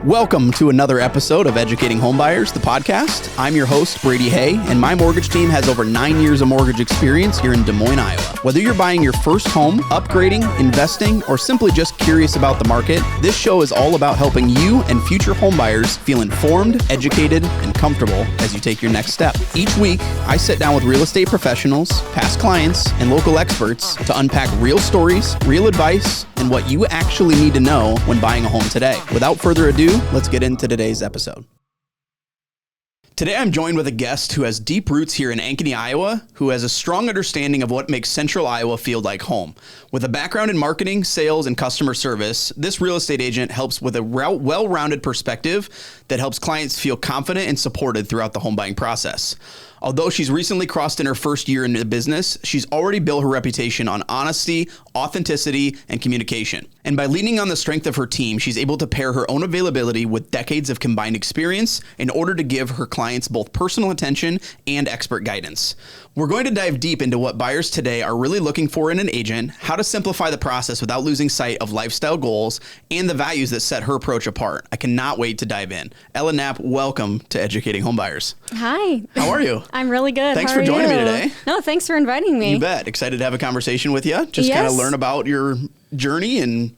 Welcome to another episode of Educating Homebuyers, the podcast. I'm your host, Brady Hay, and my mortgage team has over 9 years of mortgage experience here in Des Moines, Iowa. Whether you're buying your first home, upgrading, investing, or simply just curious about the market, this show is all about helping you and future homebuyers feel informed, educated, and comfortable as you take your next step. Each week, I sit down with real estate professionals, past clients, and local experts to unpack real stories, real advice, and what you actually need to know when buying a home today. Without further ado, let's get into today's episode. Today, I'm joined with a guest who has deep roots here in Ankeny, Iowa, who has a strong understanding of what makes Central Iowa feel like home. With a background in marketing, sales, and customer service, this real estate agent helps with a well-rounded perspective that helps clients feel confident and supported throughout the home buying process. Although she's recently crossed in her first year in the business, she's already built her reputation on honesty, authenticity, and communication. And by leaning on the strength of her team, she's able to pair her own availability with decades of combined experience in order to give her clients both personal attention and expert guidance. We're going to dive deep into what buyers today are really looking for in an agent, how to simplify the process without losing sight of lifestyle goals, and the values that set her approach apart. I cannot wait to dive in. Ela Knapp, welcome to Educating Homebuyers. Hi. How are you? I'm really good. Thanks for joining me today. No, thanks for inviting me. You bet. Excited to have a conversation with you. Just kind of learn about your journny and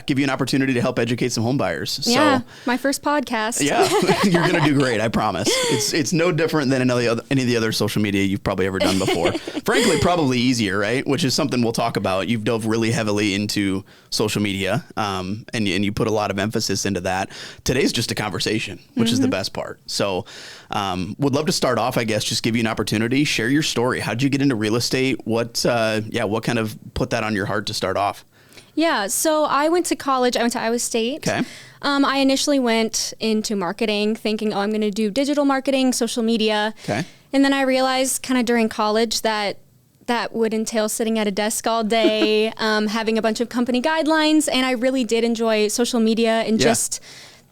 give you an opportunity to help educate some home buyers. Yeah, so, my first podcast. Yeah, you're going to do great, I promise. It's no different than any of the other social media you've probably ever done before. Frankly, probably easier, right? Which is something we'll talk about. You've dove really heavily into social media, and you put a lot of emphasis into that. Today's just a conversation, which is the best part. So would love to start off, I guess, just give you an opportunity, share your story. How'd you get into real estate? What kind of put that on your heart to start off? Yeah, so I went to college. I went to Iowa State. Okay. I initially went into marketing thinking, I'm going to do digital marketing, social media. Okay. And then I realized kind of during college that would entail sitting at a desk all day, having a bunch of company guidelines. And I really did enjoy social media and just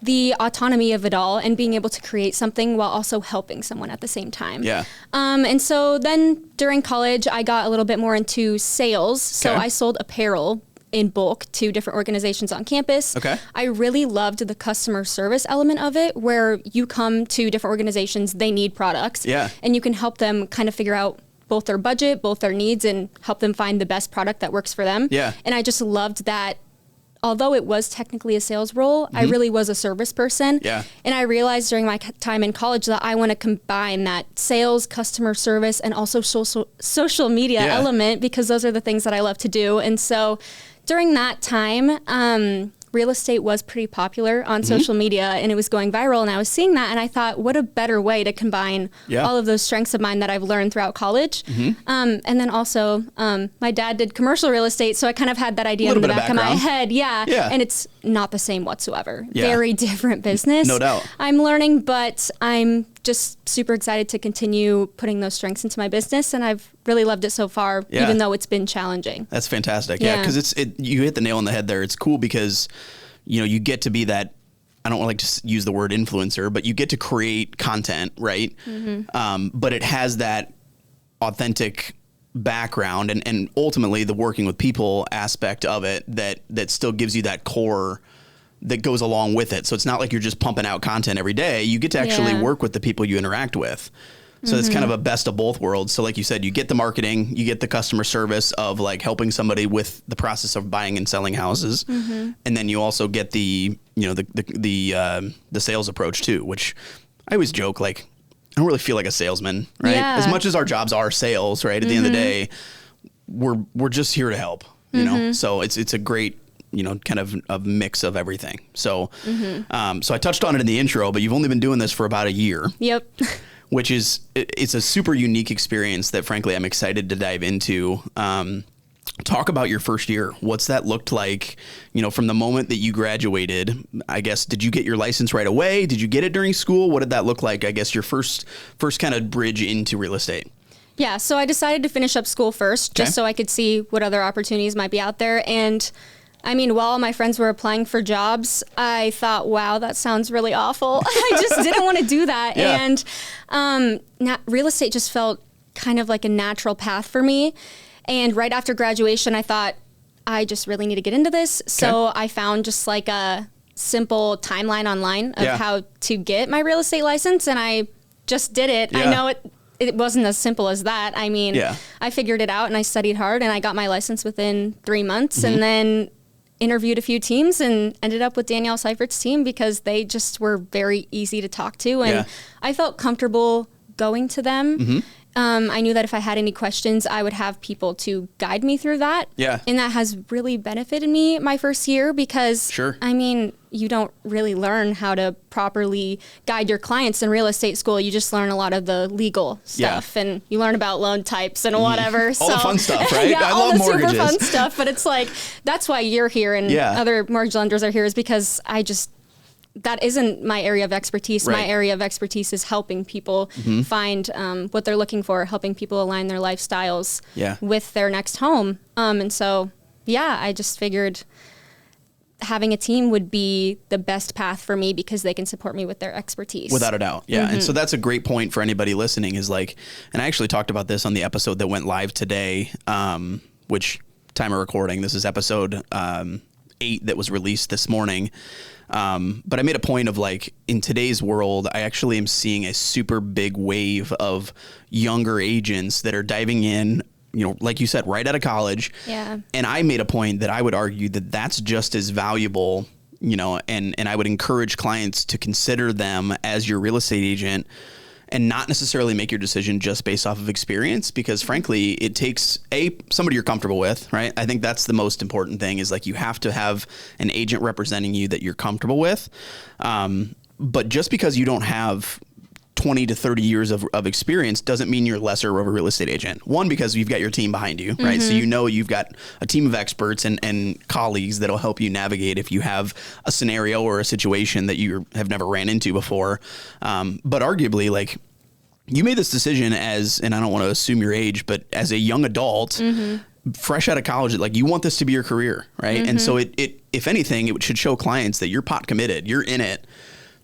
the autonomy of it all and being able to create something while also helping someone at the same time. Yeah. And so then during college, I got a little bit more into sales. So I sold apparel in bulk to different organizations on campus. Okay. I really loved the customer service element of it, where you come to different organizations, they need products, and you can help them kind of figure out both their budget, both their needs, and help them find the best product that works for them. Yeah. And I just loved that. Although it was technically a sales role, I really was a service person. Yeah. And I realized during my time in college that I want to combine that sales, customer service, and also social media element, because those are the things that I love to do. And so during that time, real estate was pretty popular on social media, and it was going viral, and I was seeing that, and I thought, what a better way to combine all of those strengths of mine that I've learned throughout college. And then also, my dad did commercial real estate, so I kind of had that idea in the back of my head. Yeah. And it's not the same whatsoever. Very different business. No doubt. I'm learning, but I'm just super excited to continue putting those strengths into my business, and I've really loved it so far, even though it's been challenging. That's fantastic. Yeah, because you hit the nail on the head there. It's cool because you get to be that, I don't like to use the word influencer, but you get to create content, right? But it has that authentic background and ultimately the working with people aspect of it that still gives you that core that goes along with it. So it's not like you're just pumping out content every day. You get to actually work with the people you interact with. So it's kind of a best of both worlds. So like you said, you get the marketing, you get the customer service of like helping somebody with the process of buying and selling houses. And then you also get the sales approach too, which I always joke, like, I don't really feel like a salesman, right? As much as our jobs are sales, right? At the end of the day, we're just here to help, you know? So it's a great, kind of a mix of everything. So, so I touched on it in the intro, but you've only been doing this for about a year. Yep. Which is, it's a super unique experience that frankly, I'm excited to dive into. Talk about your first year. What's that looked like, from the moment that you graduated? I guess, did you get your license right away? Did you get it during school? What did that look like? I guess your first kind of bridge into real estate. Yeah. So I decided to finish up school first, just so I could see what other opportunities might be out there. And I mean, while my friends were applying for jobs, I thought, wow, that sounds really awful. I just didn't want to do that. And real estate just felt kind of like a natural path for me. And right after graduation, I thought, I just really need to get into this. So I found just like a simple timeline online of how to get my real estate license, and I just did it. I know it wasn't as simple as that. I mean, I figured it out and I studied hard and I got my license within 3 months and then interviewed a few teams and ended up with Danielle Seifert's team because they just were very easy to talk to. And I felt comfortable going to them. I knew that if I had any questions, I would have people to guide me through that. And that has really benefited me my first year because, I mean, you don't really learn how to properly guide your clients in real estate school. You just learn a lot of the legal stuff and you learn about loan types and whatever. All the fun stuff, right? I all love the mortgages. super fun stuff. But it's like, that's why you're here and other mortgage lenders are here, is because that isn't my area of expertise. My area of expertise is helping people find what they're looking for, helping people align their lifestyles with their next home. And so, I just figured having a team would be the best path for me because they can support me with their expertise. Without a doubt. And so that's a great point for anybody listening is like, and I actually talked about this on the episode that went live today, which time of recording, this is episode 8 that was released this morning. But I made a point of like, in today's world, I actually am seeing a super big wave of younger agents that are diving in, you know, like you said, right out of college. And I made a point that I would argue that that's just as valuable, you know, and I would encourage clients to consider them as your real estate agent and not necessarily make your decision just based off of experience, because frankly, it takes somebody you're comfortable with, right? I think that's the most important thing is like, you have to have an agent representing you that you're comfortable with. But just because you don't have 20 to 30 years of experience doesn't mean you're lesser of a real estate agent. One, because you've got your team behind you, right? So you know you've got a team of experts and colleagues that'll help you navigate if you have a scenario or a situation that you have never ran into before. But arguably, like, you made this decision as, and I don't want to assume your age, but as a young adult, fresh out of college, like, you want this to be your career, right? And so it if anything, it should show clients that you're pot committed. You're in it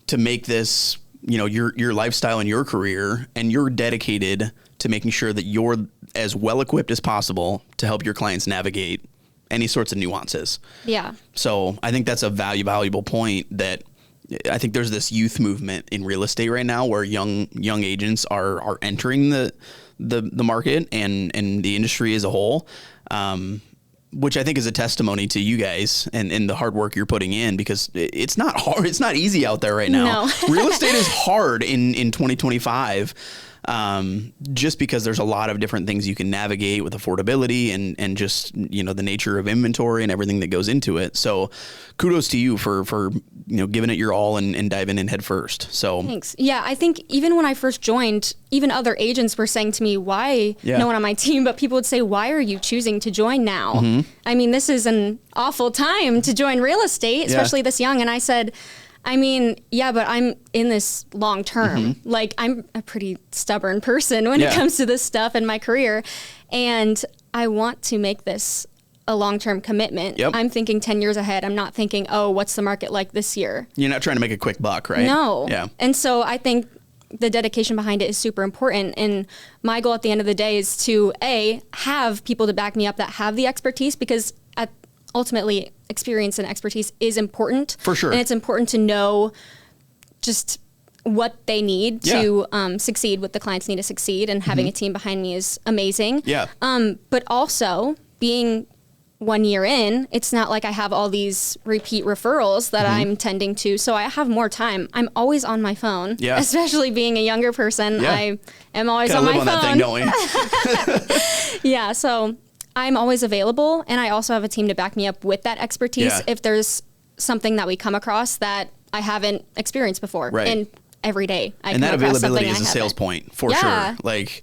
to make this, you know, your lifestyle and your career, and you're dedicated to making sure that you're as well equipped as possible to help your clients navigate any sorts of nuances. So I think that's a valuable point, that I think there's this youth movement in real estate right now where young agents are entering the market and the industry as a whole. Which I think is a testimony to you guys and the hard work you're putting in, because it's not hard. It's not easy out there right now. No. Real estate is hard in 2025, just because there's a lot of different things you can navigate with affordability and just, you know, the nature of inventory and everything that goes into it. So kudos to you for you know, giving it your all and diving in head first. So thanks. Yeah, I think even when I first joined, even other agents were saying to me, why no one on my team, but people would say, why are you choosing to join now? I mean, this is an awful time to join real estate, especially this young. And I said, I mean, yeah, but I'm in this long term. Like, I'm a pretty stubborn person when it comes to this stuff in my career. And I want to make this a long-term commitment. I'm thinking 10 years ahead. I'm not thinking, oh, what's the market like this year? You're not trying to make a quick buck, right? No. And so I think the dedication behind it is super important. And my goal at the end of the day is to, have people to back me up that have the expertise, because ultimately experience and expertise is important. For sure. And it's important to know just what they need to succeed, what the clients need to succeed. And having a team behind me is amazing. But also being 1 year in, it's not like I have all these repeat referrals that I'm tending to. So I have more time. I'm always on my phone, especially being a younger person. I am always on my phone. That thing, don't we? So I'm always available. And I also have a team to back me up with that expertise if there's something that we come across that I haven't experienced before. And every day I come across something I haven't. And that availability is a sales point for sure. Like,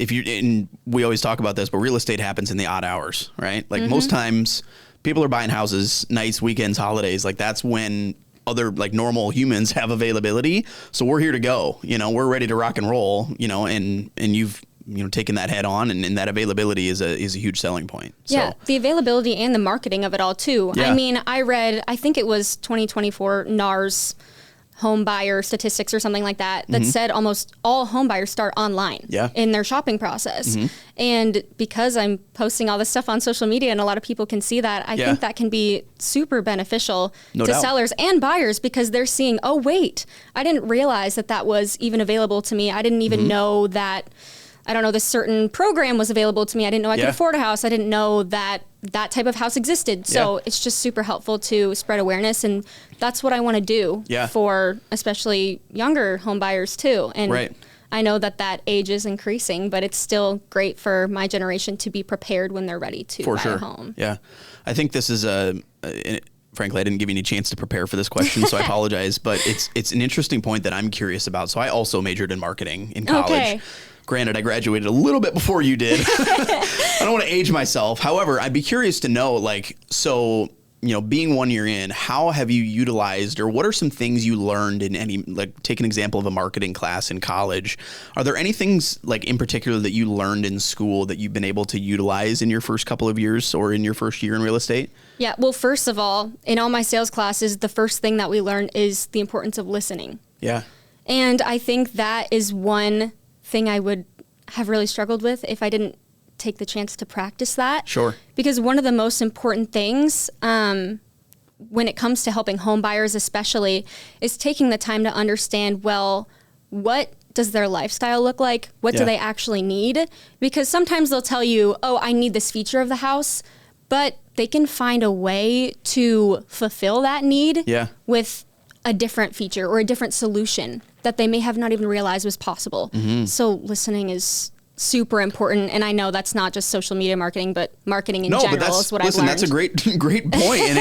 and we always talk about this, but real estate happens in the odd hours, right? Like most times people are buying houses, nights, weekends, holidays. Like, that's when other like normal humans have availability. So we're here to go, you know, we're ready to rock and roll, you know, and you've, you know, taken that head on, and that availability is a huge selling point. So. The availability and the marketing of it all too. I mean, I think it was 2024 NAR's home buyer statistics or something like that said almost all home buyers start online in their shopping process. And because I'm posting all this stuff on social media and a lot of people can see that, I think that can be super beneficial to sellers and buyers, because they're seeing, oh, wait, I didn't realize that was even available to me. I didn't even know that, I don't know, this certain program was available to me. I didn't know I could afford a house. I didn't know that type of house existed. So it's just super helpful to spread awareness. And that's what I want to do for especially younger home buyers too. And I know that age is increasing, but it's still great for my generation to be prepared when they're ready to buy a home. Yeah. I think this is frankly, I didn't give you any chance to prepare for this question, so I apologize, but it's an interesting point that I'm curious about. So I also majored in marketing in college. Okay. Granted, I graduated a little bit before you did. I don't want to age myself. However, I'd be curious to know, being 1 year in, how have you utilized, or what are some things you learned in take an example of a marketing class in college. Are there any things in particular that you learned in school that you've been able to utilize in your first couple of years or in your first year in real estate? Yeah. Well, first of all, in all my sales classes, the first thing that we learned is the importance of listening. Yeah. And I think that is one thing I would have really struggled with if I didn't take the chance to practice that. Sure. Because one of the most important things when it comes to helping home buyers especially is taking the time to understand, well, what does their lifestyle look like? What do they actually need? Because sometimes they'll tell you, oh, I need this feature of the house, but they can find a way to fulfill that need with a different feature or a different solution that they may have not even realized was possible. So listening is super important. And I know that's not just social media marketing, but marketing in general is what I've learned. That's a great point. And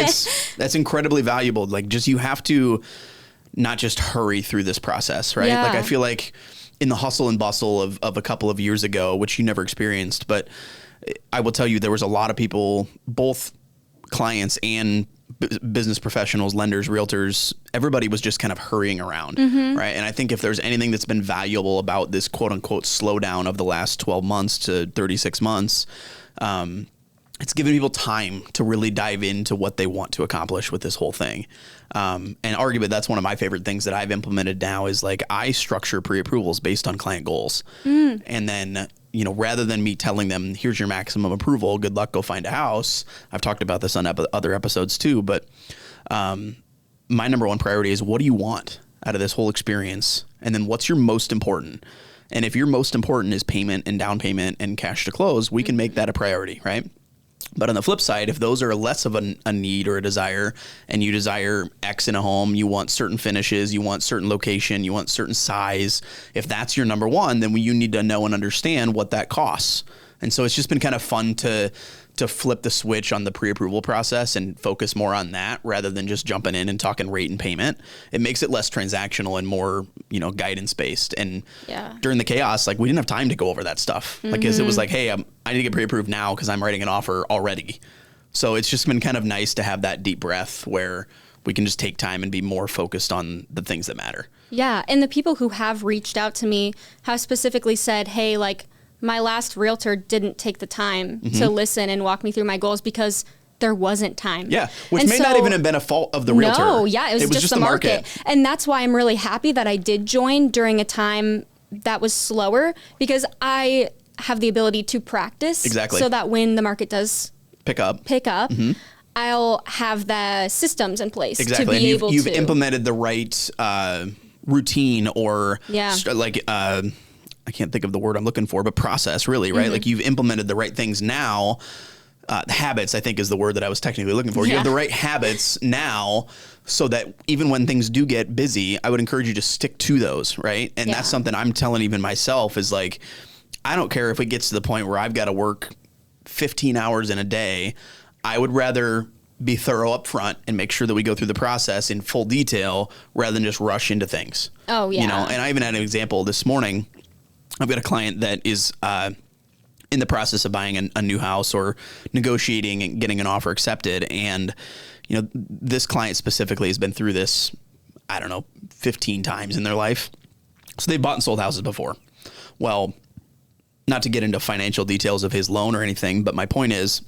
that's incredibly valuable. You have to not just hurry through this process, right? I feel like in the hustle and bustle of a couple of years ago, which you never experienced, but I will tell you, there was a lot of people, both clients and business professionals, lenders, realtors, everybody was just kind of hurrying around, right? And I think if there's anything that's been valuable about this quote unquote slowdown of the last 12 months to 36 months, it's given people time to really dive into what they want to accomplish with this whole thing. And arguably, that's one of my favorite things that I've implemented now is I structure pre-approvals based on client goals. And then rather than me telling them, here's your maximum approval, good luck, go find a house. I've talked about this on other episodes too, but my number one priority is, what do you want out of this whole experience? And then what's your most important? And if your most important is payment and down payment and cash to close, we can make that a priority, right? But on the flip side, if those are less of a need or a desire, and you desire X in a home, you want certain finishes, you want certain location, you want certain size, if that's your number one, then you need to know and understand what that costs. And so it's just been kind of fun to flip the switch on the pre-approval process and focus more on that rather than just jumping in and talking rate and payment. It makes it less transactional and more, guidance based. And during the chaos, we didn't have time to go over that stuff. Because it was hey, I need to get pre-approved now because I'm writing an offer already. So it's just been kind of nice to have that deep breath where we can just take time and be more focused on the things that matter. Yeah. And the people who have reached out to me have specifically said, hey, my last realtor didn't take the time to listen and walk me through my goals because there wasn't time. Yeah, which may not even have been a fault of the realtor. No, yeah, it was just the market. And that's why I'm really happy that I did join during a time that was slower, because I have the ability to practice. Exactly. So that when the market does pick up, I'll have the systems in place to be able to. You've implemented the right routine or I can't think of the word I'm looking for, but process really, right? You've implemented the right things now. Habits, I think, is the word that I was technically looking for. You have the right habits now so that even when things do get busy, I would encourage you to stick to those, right? And that's something I'm telling even myself is I don't care if it gets to the point where I've got to work 15 hours in a day. I would rather be thorough up front and make sure that we go through the process in full detail rather than just rush into things. Oh, yeah. And I even had an example this morning. I've got a client that is in the process of buying a new house or negotiating and getting an offer accepted. And, this client specifically has been through this, 15 times in their life. So they've bought and sold houses before. Well, not to get into financial details of his loan or anything, but my point is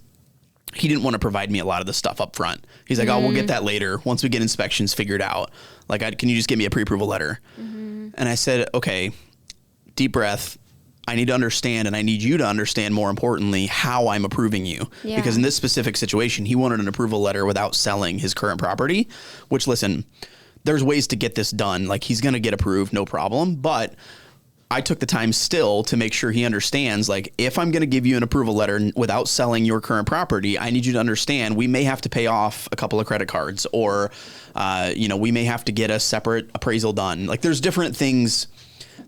he didn't want to provide me a lot of the stuff up front. He's like, oh, we'll get that later. Once we get inspections figured out, like, can you just give me a pre-approval letter? And I said, okay, deep breath. I need to understand, and I need you to understand, more importantly, how I'm approving you. Yeah. Because in this specific situation, he wanted an approval letter without selling his current property, which, listen, there's ways to get this done. Like, he's going to get approved, no problem. But I took the time still to make sure he understands, like, if I'm going to give you an approval letter without selling your current property, I need you to understand we may have to pay off a couple of credit cards, or, we may have to get a separate appraisal done. Like, there's different things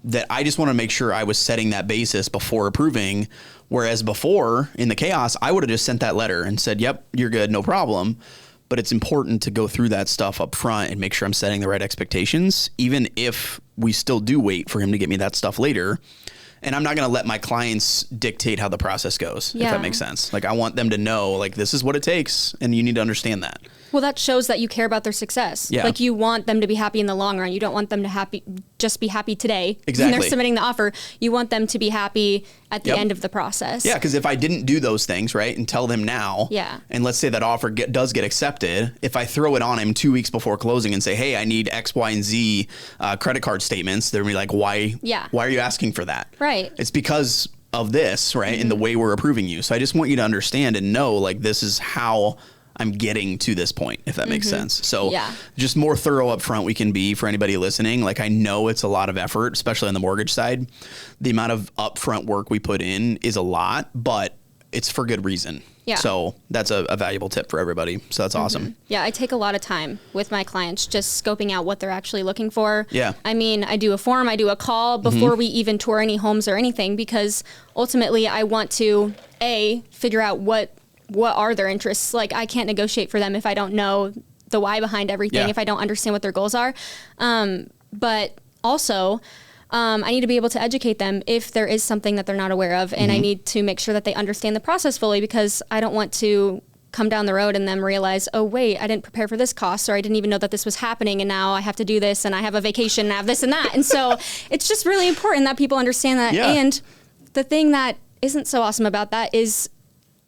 that I just want to make sure I was setting that basis before approving. Whereas before, in the chaos, I would have just sent that letter and said, yep, you're good, no problem. But it's important to go through that stuff up front and make sure I'm setting the right expectations, even if we still do wait for him to get me that stuff later. And I'm not going to let my clients dictate how the process goes, if that makes sense. Like, I want them to know, like, this is what it takes, and you need to understand that. Well, that shows that you care about their success. Yeah. Like, you want them to be happy in the long run. You don't want them to just be happy today. Exactly. When they're submitting the offer. You want them to be happy at the end of the process. Yeah, because if I didn't do those things, right, and tell them now, and let's say that offer does get accepted, if I throw it on him 2 weeks before closing and say, hey, I need X, Y, and Z credit card statements, they're going to be like, why are you asking for that? Right. It's because of this, right, and the way we're approving you. So I just want you to understand and know, like, this is how I'm getting to this point, if that makes sense. So just more thorough up front we can be for anybody listening. Like, I know it's a lot of effort, especially on the mortgage side. The amount of upfront work we put in is a lot, but it's for good reason. Yeah. So that's a valuable tip for everybody. So that's awesome. Yeah, I take a lot of time with my clients just scoping out what they're actually looking for. Yeah. I mean, I do a form, I do a call before we even tour any homes or anything, because ultimately I want to, figure out what are their interests. Like, I can't negotiate for them if I don't know the why behind everything, if I don't understand what their goals are. But also, I need to be able to educate them if there is something that they're not aware of. And I need to make sure that they understand the process fully, because I don't want to come down the road and then realize, oh, wait, I didn't prepare for this cost, or I didn't even know that this was happening, and now I have to do this, and I have a vacation, and I have this and that. And so it's just really important that people understand that. Yeah. And the thing that isn't so awesome about that is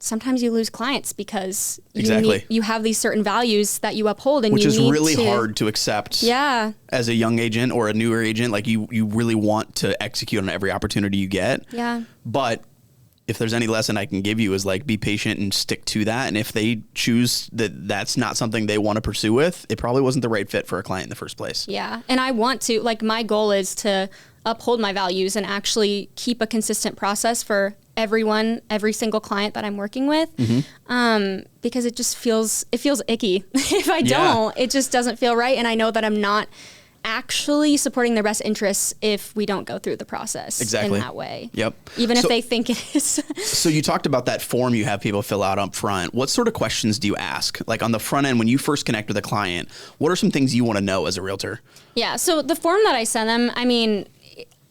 sometimes you lose clients because you have these certain values that you uphold, and which is really hard to accept. Yeah. As a young agent or a newer agent, like, you really want to execute on every opportunity you get. Yeah. But if there's any lesson I can give you is, like, be patient and stick to that. And if they choose that that's not something they want to pursue with, it probably wasn't the right fit for a client in the first place. Yeah. And I want to, like, my goal is to uphold my values and actually keep a consistent process for everyone, every single client that I'm working with, because it just feels icky. If I don't, it just doesn't feel right. And I know that I'm not actually supporting their best interests if we don't go through the process in that way. Yep. Even if they think it is. So you talked about that form you have people fill out up front. What sort of questions do you ask? Like, on the front end, when you first connect with a client, what are some things you want to know as a realtor? Yeah. So the form that I send them, I mean,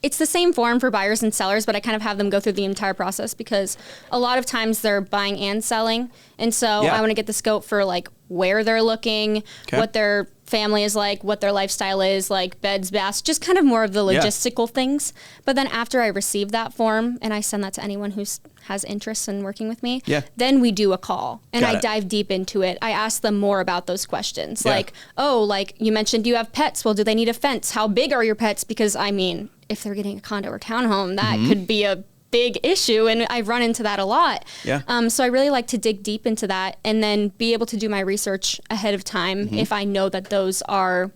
it's the same form for buyers and sellers, but I kind of have them go through the entire process, because a lot of times they're buying and selling. And so I want to get the scope for, like, where they're looking, what their family is like, what their lifestyle is like, beds, baths, just kind of more of the logistical things. But then after I receive that form and I send that to anyone who has interest in working with me, then we do a call and I dive deep into it. I ask them more about those questions. Like, oh, like you mentioned, do you have pets? Well, do they need a fence? How big are your pets? Because, I mean, if they're getting a condo or townhome, that could be a big issue, and I run into that a lot. So I really like to dig deep into that and then be able to do my research ahead of time if I know that those are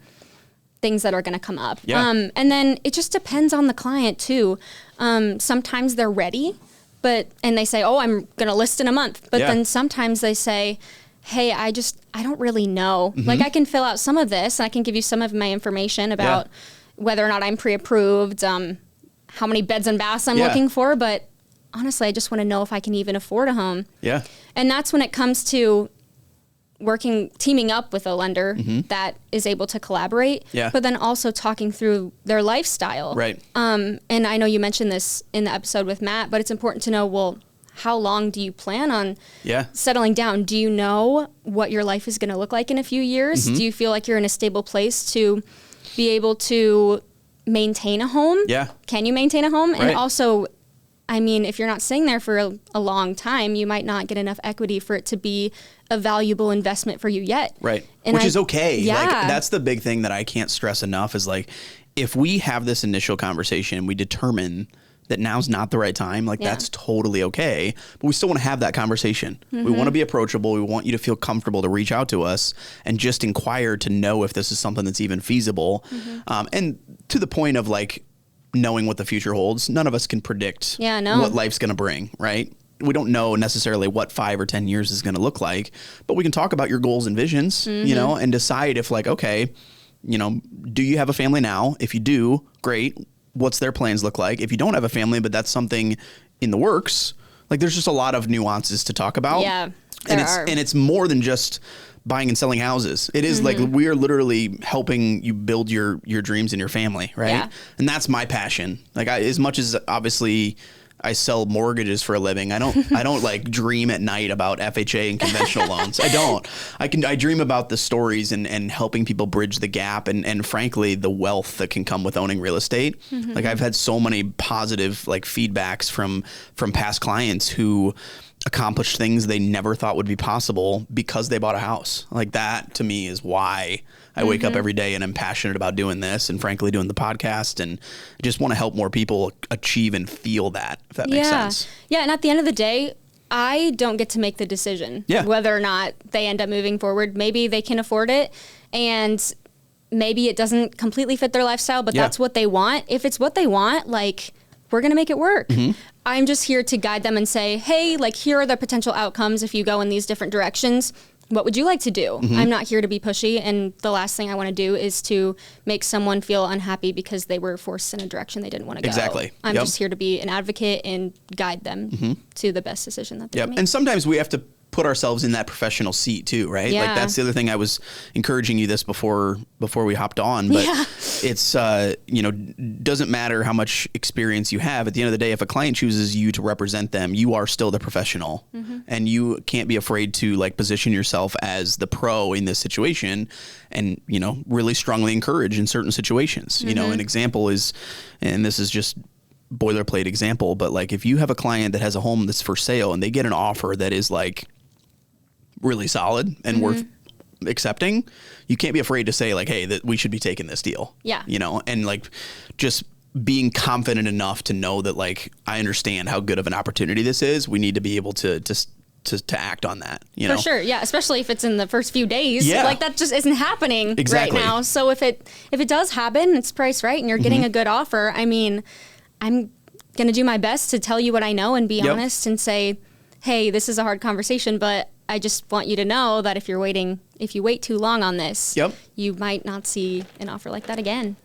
things that are going to come up. And then it just depends on the client too. Sometimes they're ready, and they say, oh, I'm going to list in a month. But then sometimes they say, hey, I don't really know. Like, I can fill out some of this and I can give you some of my information about whether or not I'm pre-approved, how many beds and baths I'm looking for, but honestly, I just want to know if I can even afford a home. And that's when it comes to teaming up with a lender that is able to collaborate, but then also talking through their lifestyle. And I know you mentioned this in the episode with Matt, but it's important to know, well, how long do you plan on settling down? Do you know what your life is going to look like in a few years? Do you feel like you're in a stable place to be able to maintain a home? Can you maintain a home? And also, I mean, if you're not staying there for a long time, you might not get enough equity for it to be a valuable investment for you yet. Right. Which is okay. Yeah. Like, that's the big thing that I can't stress enough is like, if we have this initial conversation, we determine that now's not the right time, like that's totally okay. But we still want to have that conversation. We want to be approachable. We want you to feel comfortable to reach out to us and just inquire to know if this is something that's even feasible. And to the point of like knowing what the future holds, none of us can predict what life's going to bring, right? We don't know necessarily what 5 or 10 years is going to look like, but we can talk about your goals and visions, you know, and decide if like, okay, you know, do you have a family now? If you do, great. What's their plans look like? If you don't have a family, but that's something in the works, like there's just a lot of nuances to talk about. Yeah, and it's more than just buying and selling houses. It is like we are literally helping you build your dreams and your family, right? Yeah. And that's my passion. Like as much as obviously I sell mortgages for a living, I don't like dream at night about FHA and conventional loans. I don't. I dream about the stories and helping people bridge the gap and frankly the wealth that can come with owning real estate. Like I've had so many positive like feedbacks from past clients who accomplished things they never thought would be possible because they bought a house. Like that to me is why I wake up every day and I'm passionate about doing this and frankly doing the podcast, and I just want to help more people achieve and feel that, if that makes sense. Yeah. And at the end of the day, I don't get to make the decision whether or not they end up moving forward. Maybe they can afford it and maybe it doesn't completely fit their lifestyle, but that's what they want. If it's what they want, like we're going to make it work. I'm just here to guide them and say, hey, like here are the potential outcomes if you go in these different directions. What would you like to do? I'm not here to be pushy, and the last thing I want to do is to make someone feel unhappy because they were forced in a direction they didn't want to go. Exactly. I'm just here to be an advocate and guide them to the best decision that they make. And sometimes we have to put ourselves in that professional seat too, right? Like that's the other thing. I was encouraging you this before we hopped on, but it's, you know, doesn't matter how much experience you have. At the end of the day, if a client chooses you to represent them, you are still the professional and you can't be afraid to like position yourself as the pro in this situation and, you know, really strongly encourage in certain situations. You know, an example is, and this is just boilerplate example, but like if you have a client that has a home that's for sale and they get an offer that is like really solid and worth accepting, you can't be afraid to say like, hey, that we should be taking this deal. Yeah. You know, and like just being confident enough to know that like, I understand how good of an opportunity this is. We need to be able to act on that, you know? For sure. Yeah. Especially if it's in the first few days. Yeah. Like that just isn't happening right now. So if it does happen, it's priced right and you're getting a good offer. I mean, I'm going to do my best to tell you what I know and be honest and say, hey, this is a hard conversation, but I just want you to know that if you wait too long on this, you might not see an offer like that again.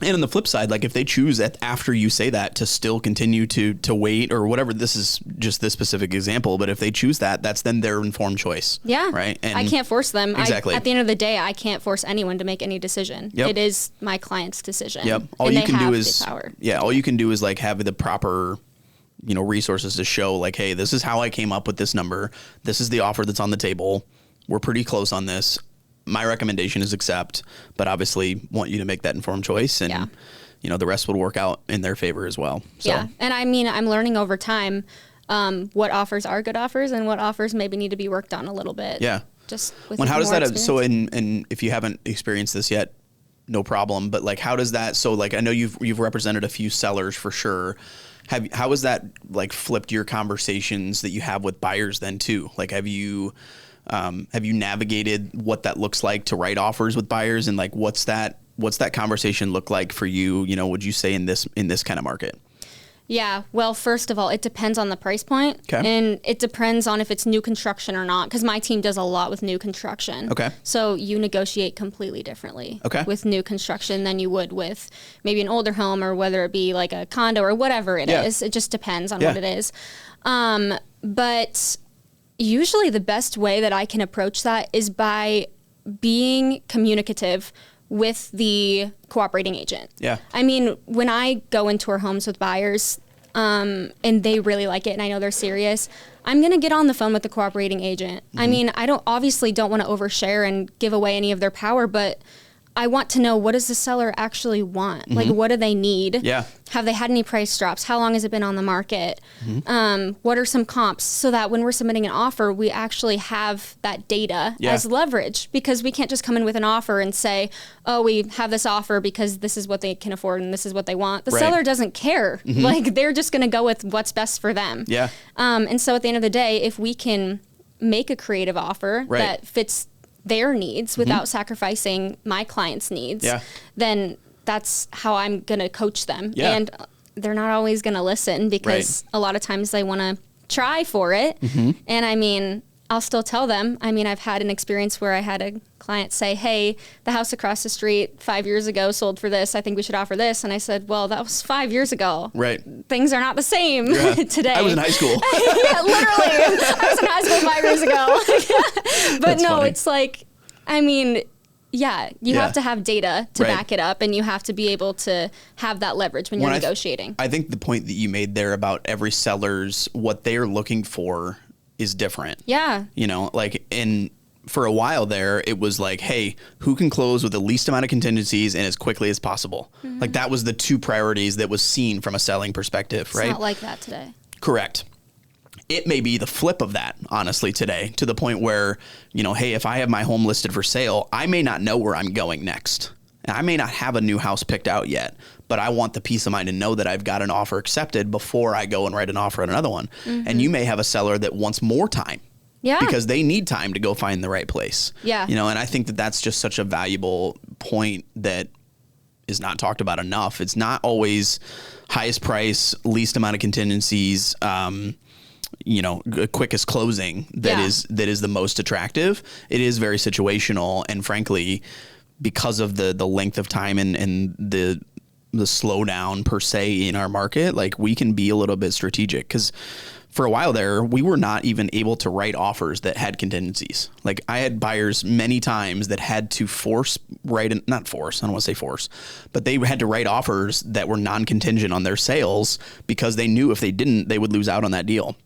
And on the flip side, like if they choose after you say that to still continue to wait or whatever, this is just this specific example, but if they choose that, that's then their informed choice. Yeah. Right. And I can't force them. Exactly. At the end of the day, I can't force anyone to make any decision. It is my client's decision. All you can do is, all you can do is like have the proper, you know, resources to show like, hey, this is how I came up with this number. This is the offer that's on the table. We're pretty close on this. My recommendation is accept, but obviously want you to make that informed choice and, you know, the rest would work out in their favor as well. So. Yeah. And I mean, I'm learning over time what offers are good offers and what offers maybe need to be worked on a little bit. Yeah. Just with how does that, experience. So and if you haven't experienced this yet, no problem. But like, how does that, so like, I know you've represented a few sellers for sure. How has that like flipped your conversations that you have with buyers then too? Like, have you navigated what that looks like to write offers with buyers, and like what's that conversation look like for you? You know, would you say in this kind of market? Yeah. Well, first of all, it depends on the price point. Okay. And it depends on if it's new construction or not, because my team does a lot with new construction. Okay. So you negotiate completely differently with new construction than you would with maybe an older home, or whether it be like a condo or whatever it is. It just depends on what it is. But usually the best way that I can approach that is by being communicative with the cooperating agent. Yeah. I mean, when I go and tour homes with buyers, and they really like it and I know they're serious, I'm going to get on the phone with the cooperating agent. I mean, I obviously don't want to overshare and give away any of their power, but I want to know, what does the seller actually want? Like, what do they need? Yeah. Have they had any price drops? How long has it been on the market? What are some comps? So that when we're submitting an offer, we actually have that data as leverage, because we can't just come in with an offer and say, oh, we have this offer because this is what they can afford and this is what they want. The seller doesn't care. Like, they're just going to go with what's best for them. Yeah. And so at the end of the day, if we can make a creative offer that fits their needs without sacrificing my client's needs, then that's how I'm going to coach them. And they're not always going to listen, because a lot of times they want to try for it. And I mean, I'll still tell them. I mean, I've had an experience where I had a client say, hey, the house across the street 5 years ago sold for this. I think we should offer this. And I said, well, that was 5 years ago. Right. Things are not the same today. I was in high school. Yeah, literally. I was in high school 5 years ago. But That's no, funny. it's like, I mean, you have to have data to back it up, and you have to be able to have that leverage when you're negotiating. I think the point that you made there about every seller's, what they're looking for is different. Yeah. You know, like, for a while there, it was like, hey, who can close with the least amount of contingencies and as quickly as possible? Like, that was the two priorities that was seen from a selling perspective, right? It's not like that today. Correct. It may be the flip of that, honestly, today, to the point where, you know, hey, if I have my home listed for sale, I may not know where I'm going next. And I may not have a new house picked out yet, but I want the peace of mind to know that I've got an offer accepted before I go and write an offer on another one. And you may have a seller that wants more time. Yeah. Because they need time to go find the right place. Yeah. You know, and I think that that's just such a valuable point that is not talked about enough. It's not always highest price, least amount of contingencies, you know, quickest closing that is the most attractive. It is very situational, and frankly, because of the length of time and the slowdown per se in our market, like, we can be a little bit strategic, because for a while there, we were not even able to write offers that had contingencies. Like, I had buyers many times that had to not force, I don't want to say force, but they had to write offers that were non-contingent on their sales, because they knew if they didn't, they would lose out on that deal.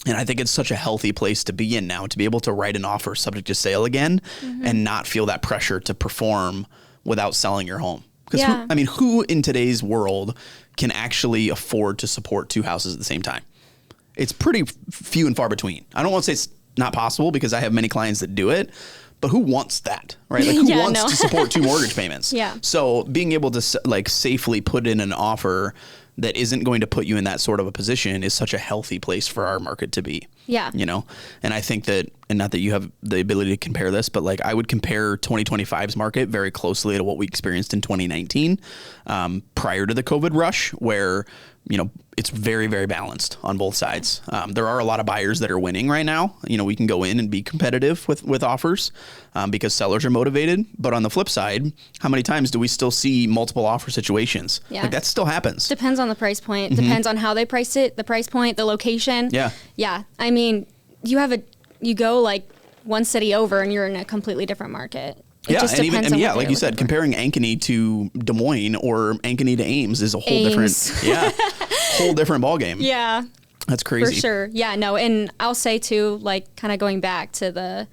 And I think it's such a healthy place to be in now, to be able to write an offer subject to sale again and not feel that pressure to perform without selling your home. Because who in today's world can actually afford to support two houses at the same time? It's pretty few and far between. I don't want to say it's not possible, because I have many clients that do it, but who wants that, right? Like, who wants to support two mortgage payments? So being able to, like, safely put in an offer that isn't going to put you in that sort of a position is such a healthy place for our market to be. Yeah. You know, and I think that, and not that you have the ability to compare this, but like, I would compare 2025's market very closely to what we experienced in 2019, prior to the COVID rush, where, you know, it's very, very balanced on both sides. There are a lot of buyers that are winning right now. You know, we can go in and be competitive with offers, because sellers are motivated. But on the flip side, how many times do we still see multiple offer situations? Yeah. Like, that still happens. Depends on the price point. Depends on how they price it, the price point, the location. Yeah. Yeah. I mean, you go like one city over and you're in a completely different market. It just depends on like you said, comparing Ankeny to Des Moines or Ankeny to Ames is a whole different ballgame. Yeah. That's crazy. For sure. Yeah, no. And I'll say too, like, kind of going back to the,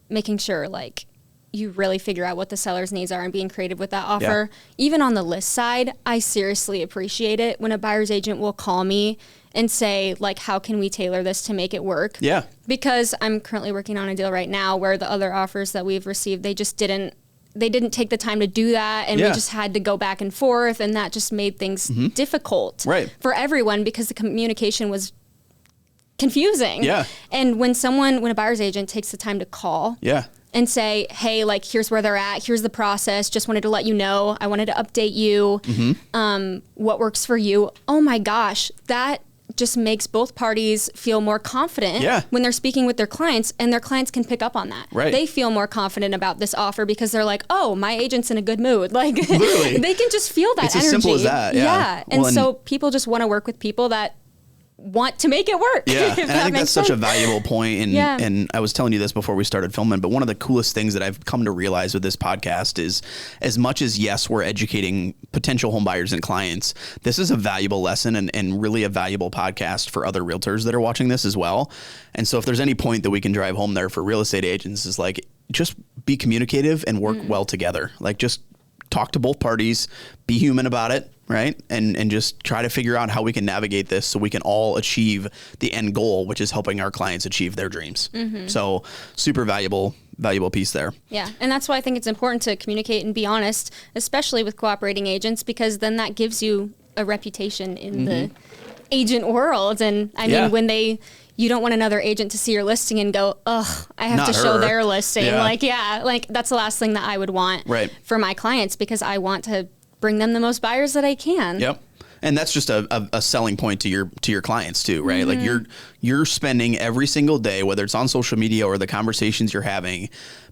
making sure, like, you really figure out what the seller's needs are and being creative with that offer. Yeah. Even on the list side, I seriously appreciate it when a buyer's agent will call me and say, like, how can we tailor this to make it work? Yeah. Because I'm currently working on a deal right now where the other offers that we've received, they didn't take the time to do that, and we just had to go back and forth, and that just made things difficult for everyone, because the communication was confusing. Yeah. And when a buyer's agent takes the time to call and say, hey, like, here's where they're at, here's the process, just wanted to let you know, I wanted to update you, what works for you. Oh my gosh, that just makes both parties feel more confident when they're speaking with their clients, and their clients can pick up on that. Right. They feel more confident about this offer because they're like, oh, my agent's in a good mood. Like, they can just feel that energy. It's as simple as that. Yeah. And so people just want to work with people that want to make it work. Yeah. And I think that's such a valuable point. And I was telling you this before we started filming, but one of the coolest things that I've come to realize with this podcast is, as much as, yes, we're educating potential home buyers and clients, this is a valuable lesson and really a valuable podcast for other realtors that are watching this as well. And so if there's any point that we can drive home there for real estate agents, is like, just be communicative and work well together. Like just talk to both parties, be human about it, right? And just try to figure out how we can navigate this so we can all achieve the end goal, which is helping our clients achieve their dreams. So super valuable piece there. Yeah. And that's why I think it's important to communicate and be honest, especially with cooperating agents, because then that gives you a reputation in the agent world. And I mean, when you don't want another agent to see your listing and go, ugh, I have to show their listing. Like that's the last thing that I would want for my clients, because I want to bring them the most buyers that I can. Yep. And that's just a selling point to your clients too, right? Like you're spending every single day, whether it's on social media or the conversations you're having,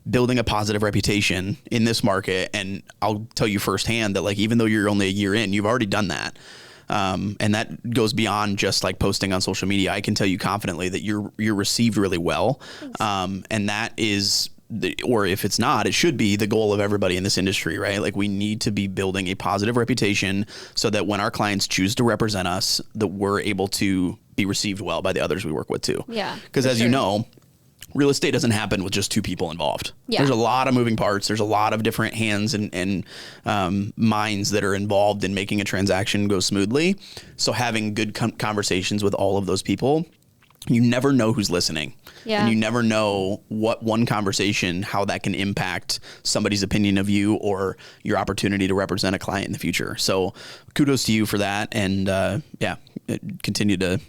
building a positive reputation in this market. And I'll tell you firsthand that, like, even though you're only a year in, you've already done that. And that goes beyond just like posting on social media. I can tell you confidently that you're received really well. And that is, or if it's not, it should be the goal of everybody in this industry, right? Like we need to be building a positive reputation so that when our clients choose to represent us, that we're able to be received well by the others we work with too. Yeah. Because as you know, real estate doesn't happen with just two people involved. Yeah. There's a lot of moving parts. There's a lot of different hands and minds that are involved in making a transaction go smoothly. So having good conversations with all of those people, you never know who's listening. Yeah. And you never know what one conversation, how that can impact somebody's opinion of you or your opportunity to represent a client in the future. So kudos to you for that. And continue to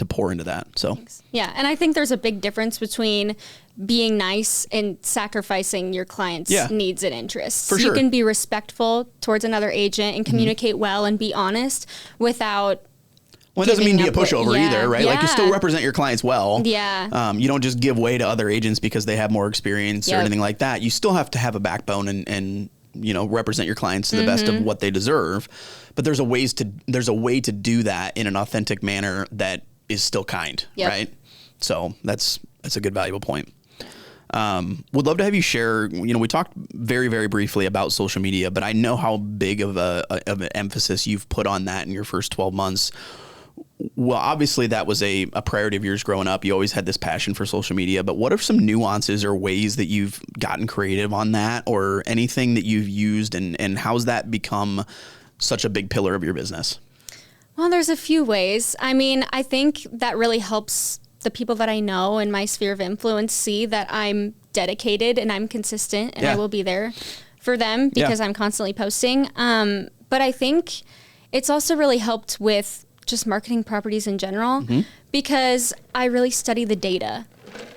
pour into that. So thanks. Yeah. And I think there's a big difference between being nice and sacrificing your client's needs and interests. For sure. You can be respectful towards another agent and communicate well and be honest without. Well, it doesn't mean be a pushover either, right? Yeah. Like you still represent your clients well. Yeah. You don't just give way to other agents because they have more experience or anything like that. You still have to have a backbone and represent your clients to the best of what they deserve. But there's a way to do that in an authentic manner that is still kind, right? So that's a good valuable point. Would love to have you share, we talked very, very briefly about social media, but I know how big of an emphasis you've put on that in your first 12 months. Well, obviously that was a priority of yours growing up. You always had this passion for social media, but what are some nuances or ways that you've gotten creative on that, or anything that you've used, and how's that become such a big pillar of your business? Well, there's a few ways. I mean, I think that really helps the people that I know in my sphere of influence see that I'm dedicated and I'm consistent and I will be there for them because I'm constantly posting. But I think it's also really helped with just marketing properties in general, because I really study the data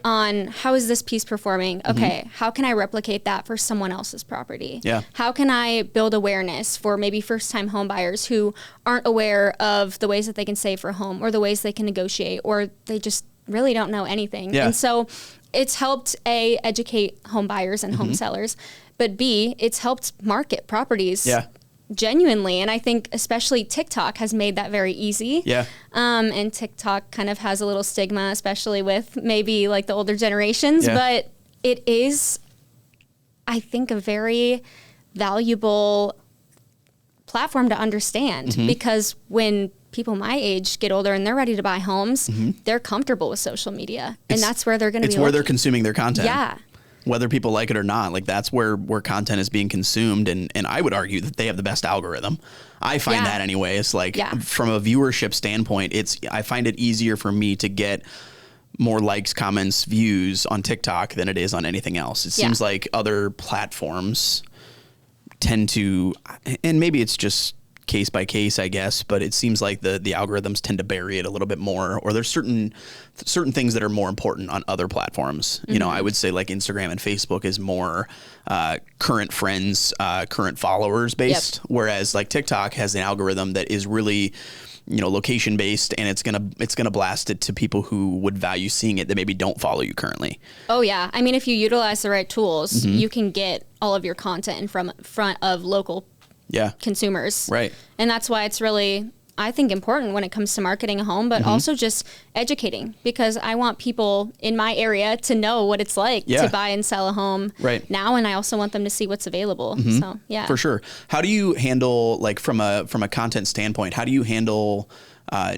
on how is this piece performing? Okay, how can I replicate that for someone else's property? Yeah. How can I build awareness for maybe first-time home buyers who aren't aware of the ways that they can save for a home, or the ways they can negotiate, or they just really don't know anything. Yeah. And so it's helped A, educate home buyers and home sellers, but B, it's helped market properties genuinely. And I think especially TikTok has made that very easy. Yeah. And TikTok kind of has a little stigma, especially with maybe like the older generations, but it is, I think, a very valuable platform to understand, because when people my age get older and they're ready to buy homes, they're comfortable with social media, and that's where they're going to be. It's where they're consuming their content. Yeah. Whether people like it or not, like that's where content is being consumed. And I would argue that they have the best algorithm. I find that anyway. It's like from a viewership standpoint, I find it easier for me to get more likes, comments, views on TikTok than it is on anything else. It seems like other platforms tend to, and maybe it's just case by case, I guess, but it seems like the algorithms tend to bury it a little bit more, or there's certain things that are more important on other platforms. You know, I would say like Instagram and Facebook is more current friends, current followers based, whereas like TikTok has an algorithm that is really, location based, and it's gonna blast it to people who would value seeing it that maybe don't follow you currently. Oh yeah, I mean, if you utilize the right tools, you can get all of your content in front of local consumers. Right. And that's why it's really, I think, important when it comes to marketing a home, but also just educating, because I want people in my area to know what it's like to buy and sell a home now, and I also want them to see what's available. So yeah. For sure. How do you handle, like from a content standpoint, how do you handle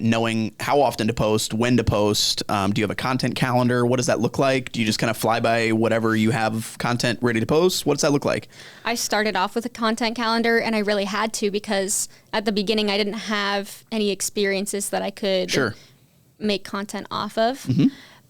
knowing how often to post, when to post. Do you have a content calendar? What does that look like? Do you just kind of fly by whatever you have content ready to post? What does that look like? I started off with a content calendar, and I really had to because at the beginning I didn't have any experiences that I could make content off of.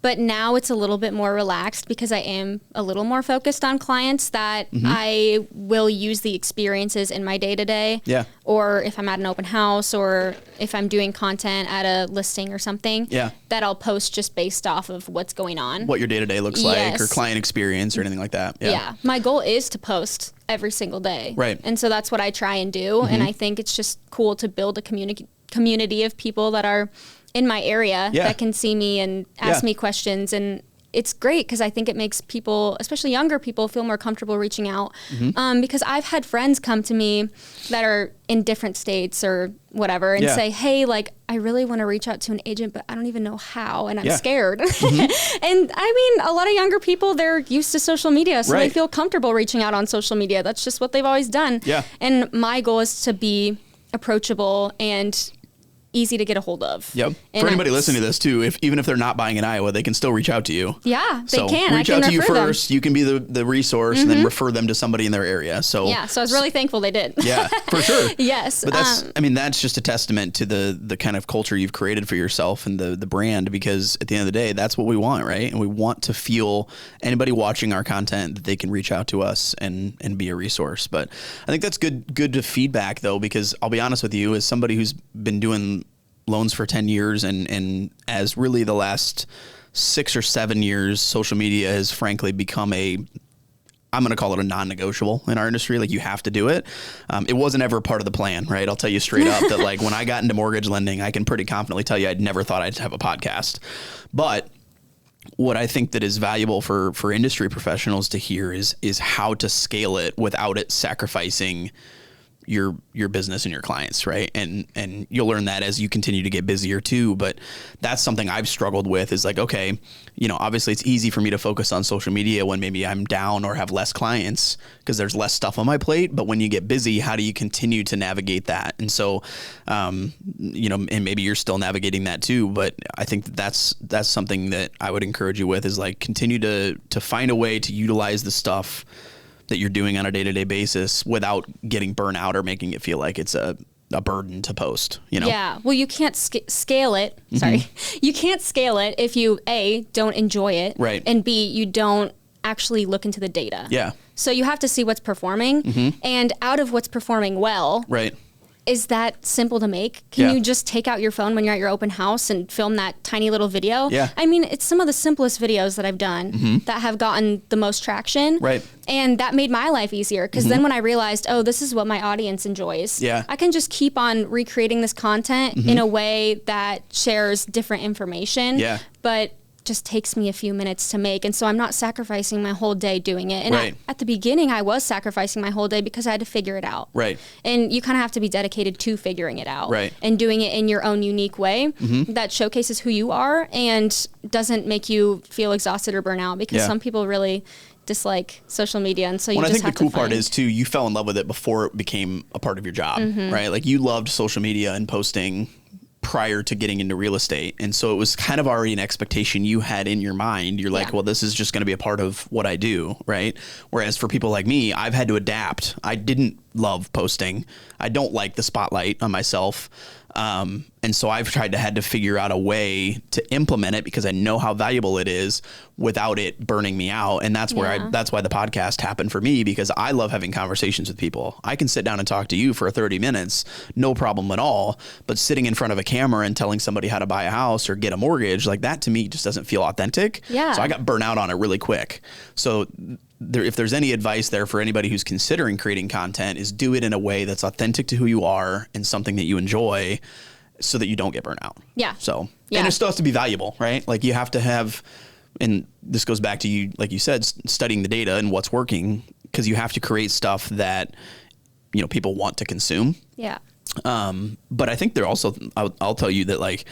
But now it's a little bit more relaxed because I am a little more focused on clients that I will use the experiences in my day-to-day. Yeah. Or if I'm at an open house or if I'm doing content at a listing or something, that I'll post just based off of what's going on. What your day-to-day looks like or client experience or anything like that. Yeah. My goal is to post every single day. Right. And so that's what I try and do. And I think it's just cool to build a community of people that are in my area that can see me and ask me questions. And it's great because I think it makes people, especially younger people, feel more comfortable reaching out. Because I've had friends come to me that are in different states or whatever and say, hey, like, I really want to reach out to an agent, but I don't even know how, and I'm scared. And I mean, a lot of younger people, they're used to social media, so they feel comfortable reaching out on social media. That's just what they've always done. And my goal is to be approachable and easy to get a hold of. Yep. And for anybody listening to this too, even if they're not buying in Iowa, they can still reach out to you. Yeah, they can. Reach out to you first. You can be the resource and then refer them to somebody in their area. So I was really thankful they did. Yeah, for sure. Yes. But that's just a testament to the kind of culture you've created for yourself and the brand, because at the end of the day, that's what we want, right? And we want to feel anybody watching our content that they can reach out to us and be a resource. But I think that's good feedback though, because I'll be honest with you, as somebody who's been doing loans for 10 years and as really the last 6 or 7 years, social media has frankly become I'm going to call it a non-negotiable in our industry. Like, you have to do it. It wasn't ever part of the plan, right? I'll tell you straight up that like when I got into mortgage lending, I can pretty confidently tell you I'd never thought I'd have a podcast. But what I think that is valuable for industry professionals to hear is how to scale it without it sacrificing your business and your clients, right? And you'll learn that as you continue to get busier too. But that's something I've struggled with is like, okay, obviously it's easy for me to focus on social media when maybe I'm down or have less clients because there's less stuff on my plate. But when you get busy, how do you continue to navigate that? And so, and maybe you're still navigating that too. But I think that's something that I would encourage you with is like continue to find a way to utilize the stuff that you're doing on a day-to-day basis without getting burnt out or making it feel like it's a burden to post, Yeah. Well, you can't scale it. Sorry. You can't scale it if you, A, don't enjoy it. Right. And B, you don't actually look into the data. Yeah. So you have to see what's performing. And out of what's performing well. Right. Is that simple to make? Can you just take out your phone when you're at your open house and film that tiny little video? Yeah. I mean, it's some of the simplest videos that I've done that have gotten the most traction. Right. And that made my life easier because then when I realized, oh, this is what my audience enjoys. Yeah. I can just keep on recreating this content in a way that shares different information. Yeah. But just takes me a few minutes to make, and so I'm not sacrificing my whole day doing it. And at the beginning I was sacrificing my whole day because I had to figure it out. Right. And you kind of have to be dedicated to figuring it out. Right. And doing it in your own unique way that showcases who you are and doesn't make you feel exhausted or burn out, because some people really dislike social media, and so you just have to I think the cool part is too, you fell in love with it before it became a part of your job, right? Like, you loved social media and posting prior to getting into real estate. And so it was kind of already an expectation you had in your mind. You're like, well, this is just going to be a part of what I do, right? Whereas for people like me, I've had to adapt. I didn't love posting. I don't like the spotlight on myself. And so I've had to figure out a way to implement it because I know how valuable it is without it burning me out. And that's where that's why the podcast happened for me, because I love having conversations with people. I can sit down and talk to you for 30 minutes, no problem at all. But sitting in front of a camera and telling somebody how to buy a house or get a mortgage, like, that to me just doesn't feel authentic. Yeah. So I got burnt out on it really quick. So if there's any advice there for anybody who's considering creating content, is do it in a way that's authentic to who you are and something that you enjoy, so that you don't get burnt out. Yeah. So, and it still has to be valuable, right? Like, you have to have, and this goes back to you, like you said, studying the data and what's working, because you have to create stuff that, people want to consume. Yeah. But I think they're also, I'll tell you that, like,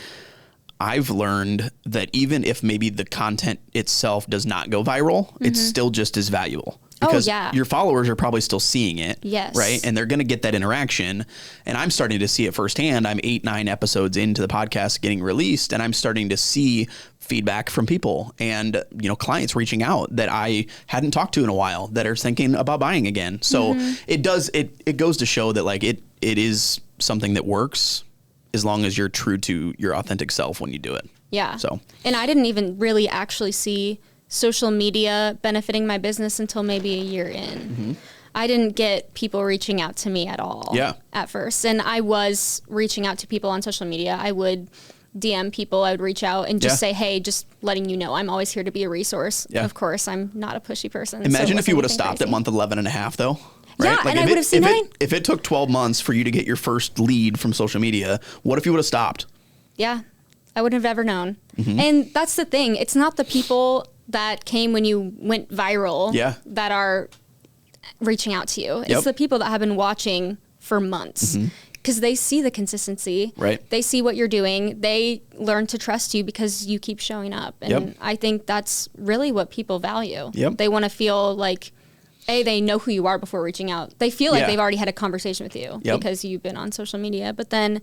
I've learned that even if maybe the content itself does not go viral, it's still just as valuable. Because yeah. your followers are probably still seeing it. Yes. Right. And they're going to get that interaction. And I'm starting to see it firsthand. I'm 8-9 episodes into the podcast getting released, and I'm starting to see feedback from people and, clients reaching out that I hadn't talked to in a while that are thinking about buying again. So it goes to show that like it is something that works as long as you're true to your authentic self when you do it. Yeah. So, and I didn't even really actually see social media benefiting my business until maybe a year in. I didn't get people reaching out to me at all at first. And I was reaching out to people on social media. I would DM people, I would reach out and just say, hey, just letting you know, I'm always here to be a resource. Of course, I'm not a pushy person. Imagine if you would have stopped at month 11 and a half though. Right? Yeah, and I would have seen that. If it took 12 months for you to get your first lead from social media, what if you would have stopped? Yeah, I wouldn't have ever known. And that's the thing. It's not the people that came when you went viral that are reaching out to you. It's the people that have been watching for months because they see the consistency. Right. They see what you're doing. They learn to trust you because you keep showing up. And I think that's really what people value. They want to feel like, A, they know who you are before reaching out. They feel like they've already had a conversation with you because you've been on social media. But then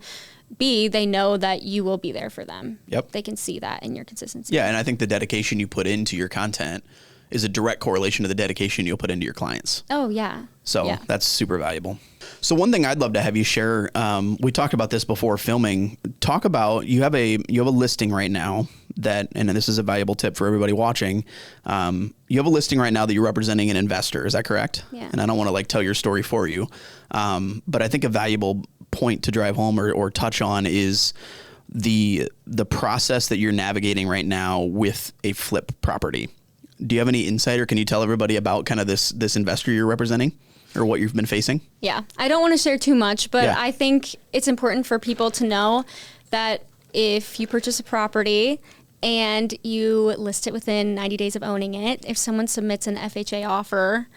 B, they know that you will be there for them. They can see that in your consistency. Yeah, and I think the dedication you put into your content is a direct correlation to the dedication you'll put into your clients. Oh, yeah. So that's super valuable. So one thing I'd love to have you share, we talked about this before filming. Talk about, you have a listing right now that, and this is a valuable tip for everybody watching. You have a listing right now that you're representing an investor. Is that correct? Yeah. And I don't want to like tell your story for you. But I think a valuable point to drive home or touch on is the process that you're navigating right now with a flip property. Do you have any insight, or can you tell everybody about kind of this investor you're representing or what you've been facing? Yeah, I don't want to share too much, but I think it's important for people to know that if you purchase a property and you list it within 90 days of owning it, if someone submits an FHA offer,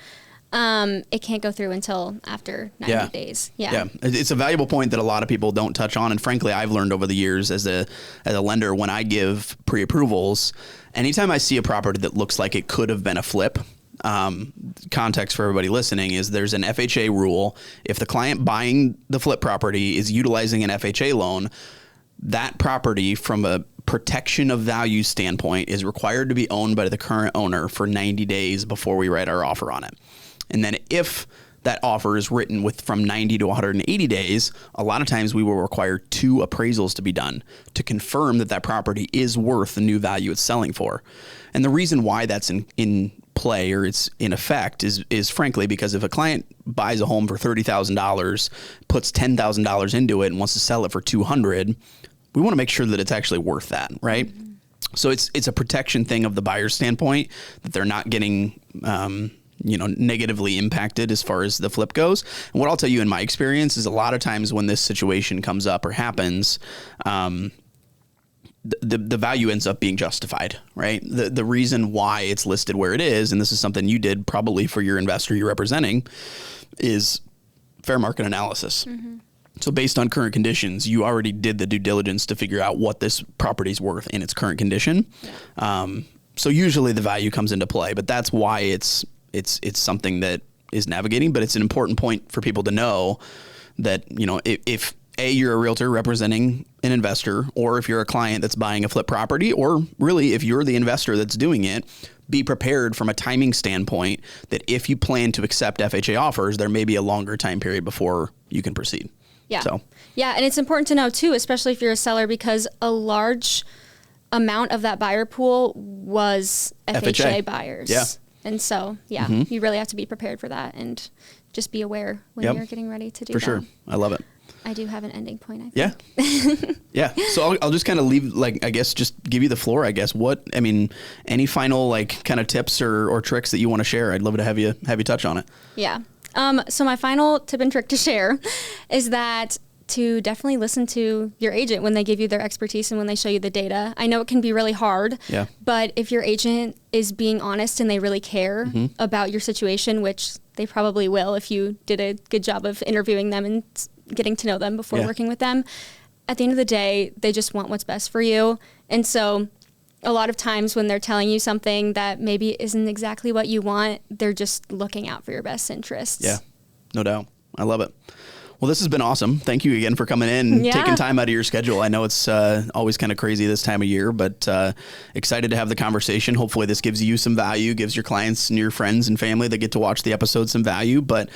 it can't go through until after 90 days. Yeah. It's a valuable point that a lot of people don't touch on. And frankly, I've learned over the years as a lender, when I give pre-approvals, anytime I see a property that looks like it could have been a flip, context for everybody listening is there's an FHA rule. If the client buying the flip property is utilizing an FHA loan, that property from a protection of value standpoint is required to be owned by the current owner for 90 days before we write our offer on it. And then if that offer is written with from 90 to 180 days, a lot of times we will require 2 appraisals to be done to confirm that property is worth the new value it's selling for. And the reason why that's in play, or it's in effect, is frankly because if a client buys a home for $30,000, puts $10,000 into it and wants to sell it for $200,000, we want to make sure that it's actually worth that, right? Mm-hmm. So it's a protection thing of the buyer's standpoint, that they're not getting negatively impacted as far as the flip goes. And what I'll tell you in my experience is a lot of times when this situation comes up or happens, the value ends up being justified, right? The reason why it's listed where it is, and this is something you did probably for your investor you're representing, is fair market analysis. Mm-hmm. So based on current conditions, you already did the due diligence to figure out what this property's worth in its current condition. Yeah. So usually the value comes into play, but that's why it's something that is navigating. But it's an important point for people to know that, if A, you're a realtor representing an investor, or if you're a client that's buying a flip property, or really if you're the investor that's doing it, be prepared from a timing standpoint that if you plan to accept FHA offers, there may be a longer time period before you can proceed. Yeah. Yeah. And it's important to know too, especially if you're a seller, because a large amount of that buyer pool was FHA buyers. Yeah. And so, you really have to be prepared for that and just be aware when you're getting ready to do that. For sure. I love it. I do have an ending point, I think. Yeah. Yeah. So I'll just kind of leave, just give you the floor, any final kind of tips or tricks that you want to share? I'd love to have you touch on it. Yeah. So my final tip and trick to share is that to definitely listen to your agent when they give you their expertise and when they show you the data. I know it can be really hard, but if your agent is being honest and they really care about your situation, which they probably will if you did a good job of interviewing them and getting to know them before working with them, at the end of the day, they just want what's best for you. And so a lot of times when they're telling you something that maybe isn't exactly what you want, they're just looking out for your best interests. Yeah, no doubt. I love it. Well, this has been awesome. Thank you again for coming in, taking time out of your schedule. I know it's always kind of crazy this time of year, but excited to have the conversation. Hopefully this gives you some value, gives your clients and your friends and family that get to watch the episode some value. But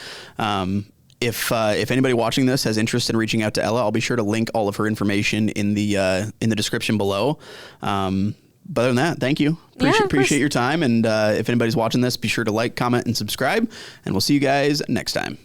if anybody watching this has interest in reaching out to Ela, I'll be sure to link all of her information in the description below. But other than that, thank you. Appreciate your time. And if anybody's watching this, be sure to like, comment, and subscribe. And we'll see you guys next time.